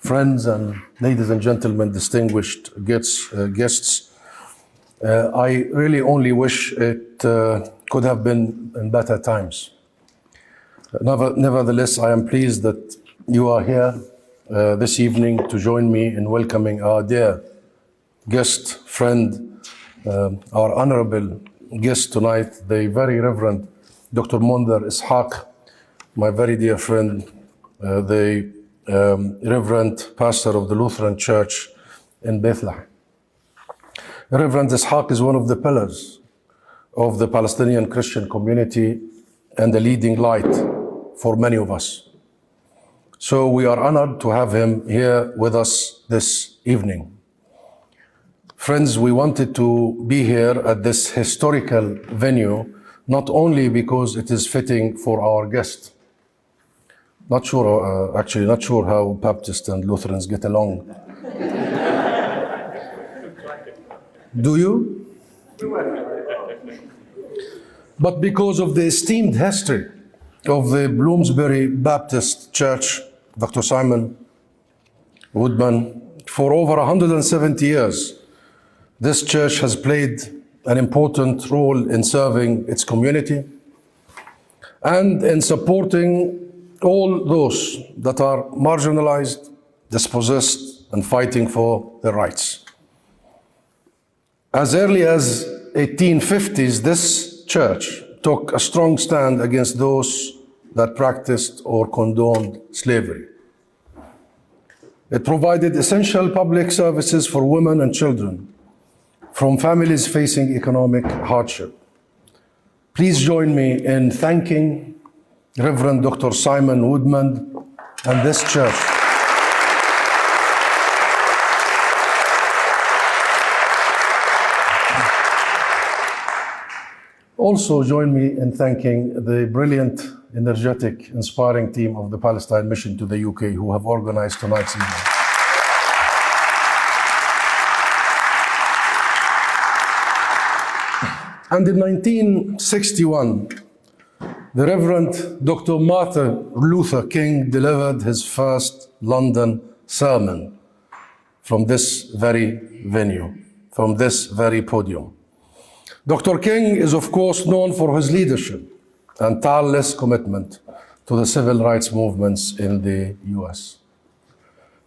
friends and ladies and gentlemen, distinguished guests, I really only wish it could have been in better times. Nevertheless, I am pleased that you are here this evening to join me in welcoming our dear guest, friend, our honorable guest tonight, the very Reverend Dr. Munther Isaac, my very dear friend, the Reverend Pastor of the Lutheran Church in Bethlehem. Reverend Isaac is one of the pillars of the Palestinian Christian community and a leading light for many of us. So we are honored to have him here with us this evening. Friends, we wanted to be here at this historical venue, not only because it is fitting for our guest. Not sure how Baptists and Lutherans get along. Do you? But because of the esteemed history of the Bloomsbury Baptist Church, Dr. Simon Woodman, for over 170 years, this church has played an important role in serving its community and in supporting all those that are marginalized, dispossessed, and fighting for their rights. As early as 1850s, this church took a strong stand against those that practiced or condoned slavery. It provided essential public services for women and children from families facing economic hardship. Please join me in thanking Reverend Dr. Simon Woodman and this church. Also join me in thanking the brilliant, energetic, inspiring team of the Palestine Mission to the UK who have organized tonight's evening. And in 1961, the Reverend Dr. Martin Luther King delivered his first London sermon from this very venue, from this very podium. Dr. King is, of course, known for his leadership and tireless commitment to the civil rights movements in the US.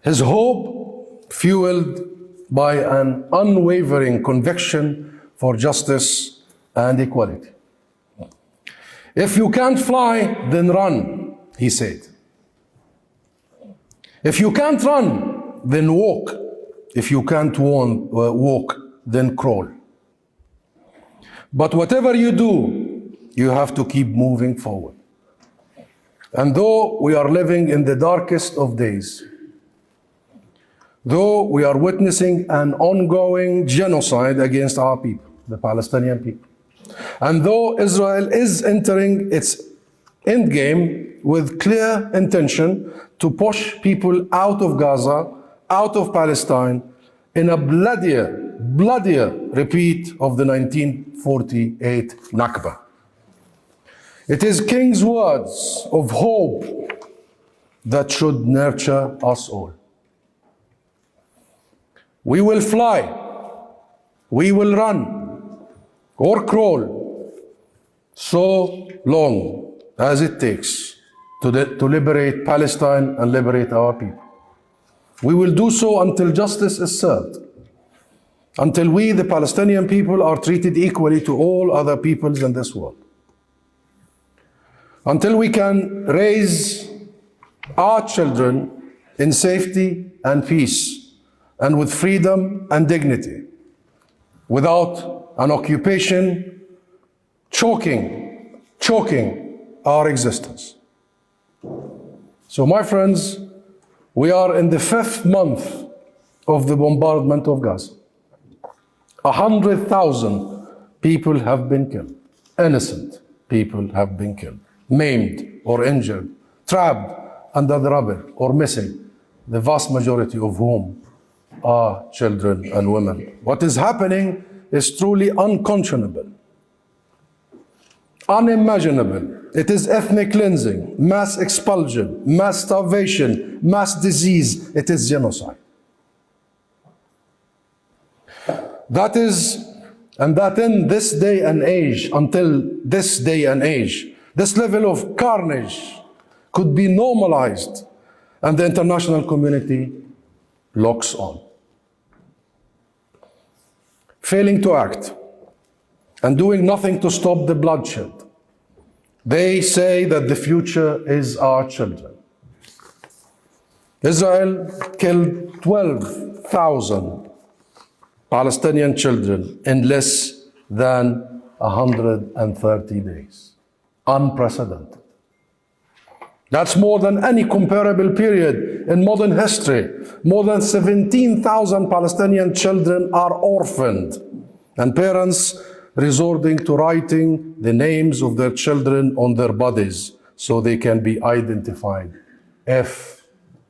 His hope, fueled by an unwavering conviction for justice and equality. If you can't fly, then run, he said. If you can't run, then walk. If you can't walk, then crawl. But whatever you do, you have to keep moving forward. And though we are living in the darkest of days, though we are witnessing an ongoing genocide against our people, the Palestinian people, and though Israel is entering its endgame with clear intention to push people out of Gaza, out of Palestine, in a bloodier repeat of the 1948 Nakba. It is King's words of hope that should nurture us all. We will fly, we will run, or crawl, so long as it takes to liberate Palestine and liberate our people. We will do so until justice is served, until we, the Palestinian people, are treated equally to all other peoples in this world, until we can raise our children in safety and peace, and with freedom and dignity, without an occupation choking our existence. So, my friends, we are in the 5th month of the bombardment of Gaza. 100,000 people have been killed. Innocent people have been killed, maimed or injured, trapped under the rubble or missing, the vast majority of whom are children and women. What is happening is truly unconscionable, unimaginable, It is ethnic cleansing, mass expulsion, mass starvation, mass disease. It is genocide. That in this day and age, until this day and age, this level of carnage could be normalized, and the international community locks on. Failing to act and doing nothing to stop the bloodshed. They say that the future is our children. Israel killed 12,000 Palestinian children in less than 130 days. Unprecedented. That's more than any comparable period in modern history. More than 17,000 Palestinian children are orphaned, and parents resorting to writing the names of their children on their bodies so they can be identified if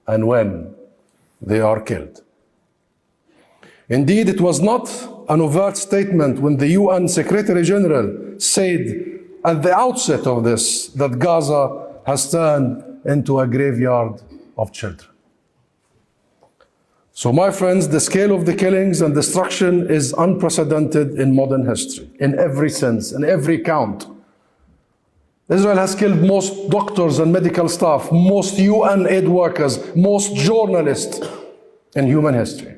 and when they are killed. Indeed, it was not an overt statement when the UN Secretary General said at the outset of this that Gaza has turned into a graveyard of children. So, my friends, the scale of the killings and destruction is unprecedented in modern history, in every sense, in every count. Israel has killed most doctors and medical staff, most UN aid workers, most journalists in human history.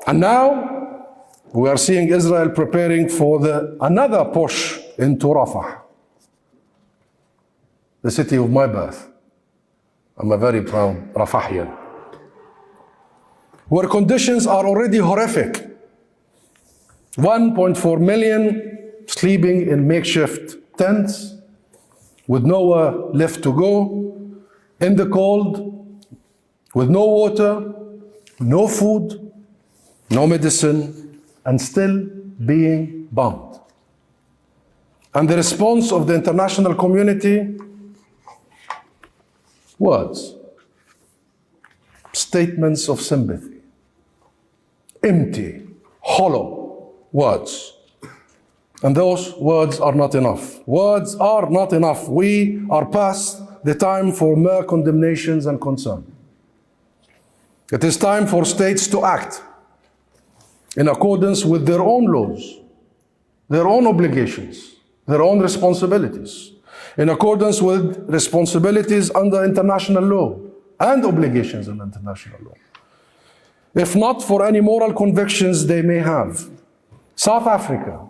And now, we are seeing Israel preparing for another push into Rafah, the city of my birth. I'm a very proud Rafahian, where conditions are already horrific. 1.4 million sleeping in makeshift tents with nowhere left to go, in the cold, with no water, no food, no medicine, and still being bombed. And the response of the international community? Words, statements of sympathy, empty, hollow words. And those words are not enough. Words are not enough. We are past the time for mere condemnations and concern. It is time for states to act in accordance with their own laws, their own obligations, their own responsibilities, in accordance with responsibilities under international law and obligations under international law. If not for any moral convictions they may have. South Africa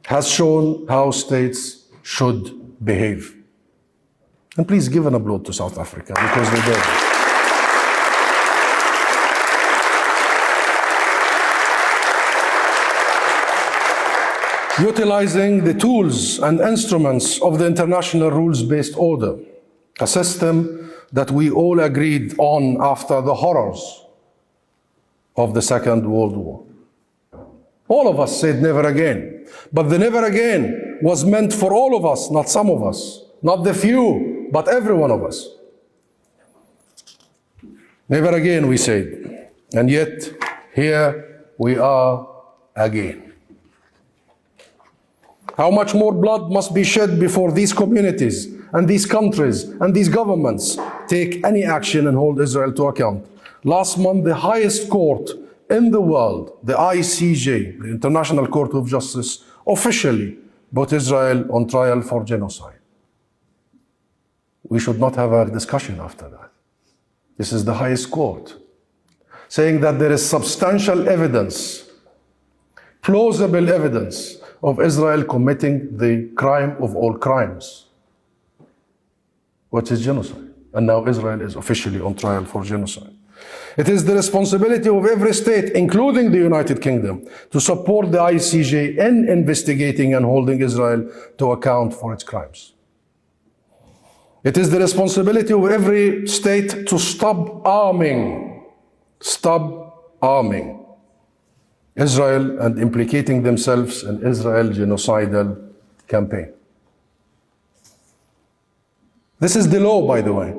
has shown how states should behave. And please give an applaud to South Africa, because they did. Utilizing the tools and instruments of the international rules-based order, a system that we all agreed on after the horrors of the Second World War. All of us said never again, but the never again was meant for all of us, not some of us, not the few, but every one of us. Never again, we said, and yet here we are again. How much more blood must be shed before these communities and these countries and these governments take any action and hold Israel to account? Last month, the highest court in the world, the ICJ, the International Court of Justice, officially put Israel on trial for genocide. We should not have a discussion after that. This is the highest court, saying that there is substantial evidence, plausible evidence, of Israel committing the crime of all crimes, which is genocide. And now Israel is officially on trial for genocide. It is the responsibility of every state, including the United Kingdom, to support the ICJ in investigating and holding Israel to account for its crimes. It is the responsibility of every state to stop arming Israel and implicating themselves in Israel's genocidal campaign. This is the law, by the way.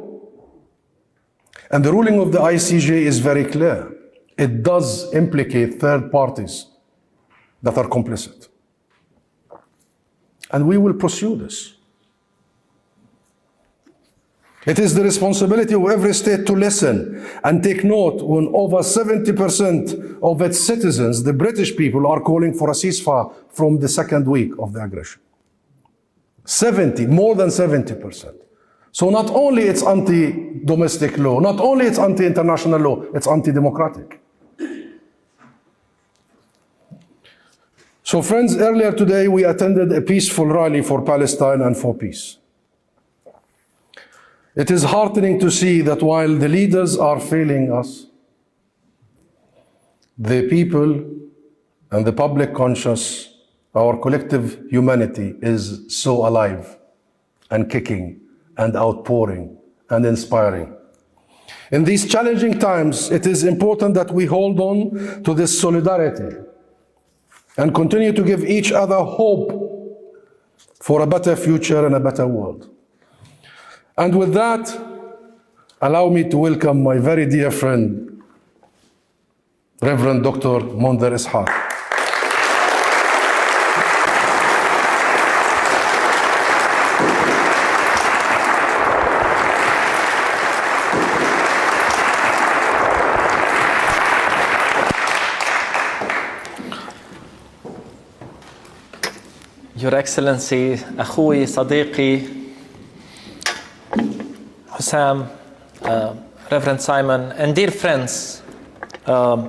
And the ruling of the ICJ is very clear. It does implicate third parties that are complicit. And we will pursue this. It is the responsibility of every state to listen and take note when over 70% of its citizens, the British people, are calling for a ceasefire from the second week of the aggression. More than 70%. So not only it's anti-domestic law, not only it's anti-international law, it's anti-democratic. So friends, earlier today we attended a peaceful rally for Palestine and for peace. It is heartening to see that while the leaders are failing us, the people and the public conscience, our collective humanity, is so alive and kicking and outpouring and inspiring. In these challenging times, it is important that we hold on to this solidarity and continue to give each other hope for a better future and a better world. And with that, allow me to welcome my very dear friend, Reverend Dr. Munther Isaac. Your Excellency, أخوي صديقي Hussam, Reverend Simon, and dear friends, I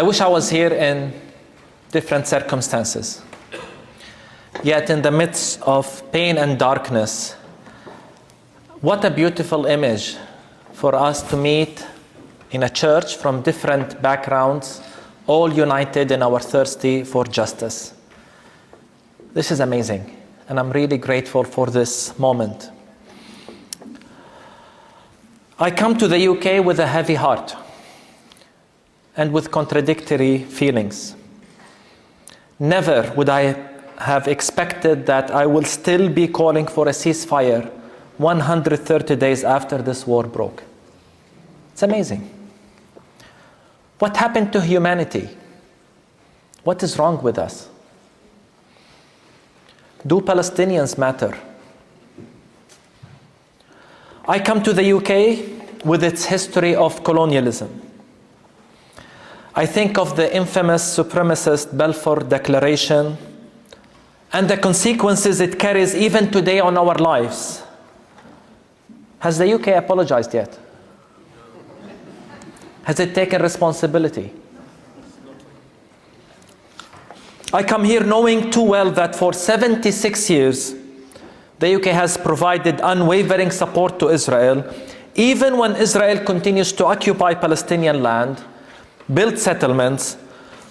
wish I was here in different circumstances. Yet in the midst of pain and darkness, what a beautiful image for us to meet in a church from different backgrounds, all united in our thirsty for justice. This is amazing, and I'm really grateful for this moment. I come to the UK with a heavy heart and with contradictory feelings. Never would I have expected that I will still be calling for a ceasefire 130 days after this war broke. It's amazing. What happened to humanity? What is wrong with us? Do Palestinians matter? I come to the UK with its history of colonialism. I think of the infamous supremacist Balfour Declaration and the consequences it carries even today on our lives. Has the UK apologized yet? Has it taken responsibility? I come here knowing too well that for 76 years, the UK has provided unwavering support to Israel, even when Israel continues to occupy Palestinian land, build settlements,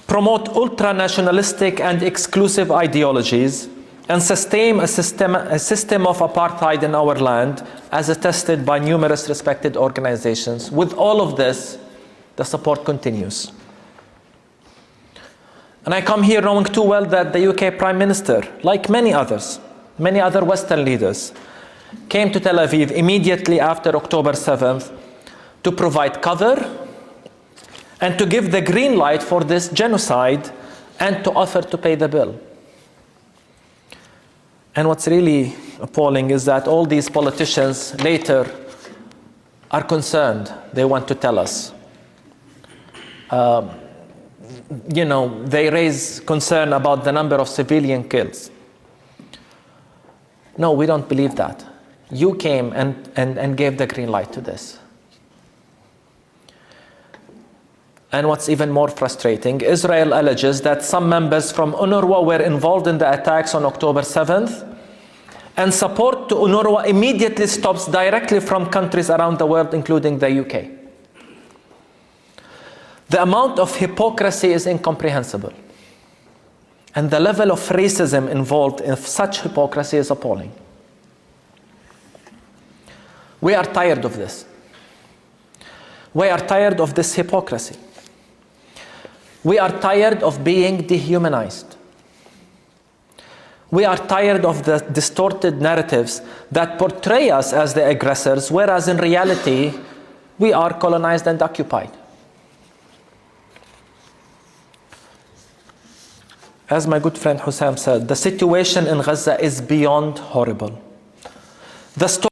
promote ultra-nationalistic and exclusive ideologies, and sustain a system of apartheid in our land, as attested by numerous respected organizations. With all of this, the support continues. And I come here knowing too well that the UK Prime Minister, like many other Western leaders, came to Tel Aviv immediately after October 7th to provide cover and to give the green light for this genocide and to offer to pay the bill. And what's really appalling is that all these politicians later are concerned. They want to tell us. They raise concern about the number of civilian kills. No, we don't believe that. You came and gave the green light to this. And what's even more frustrating, Israel alleges that some members from UNRWA were involved in the attacks on October 7th, and support to UNRWA immediately stops directly from countries around the world, including the UK. The amount of hypocrisy is incomprehensible. And the level of racism involved in such hypocrisy is appalling. We are tired of this. We are tired of this hypocrisy. We are tired of being dehumanized. We are tired of the distorted narratives that portray us as the aggressors, whereas in reality, we are colonized and occupied. as my good friend Hussam said, the situation in Gaza is beyond horrible. The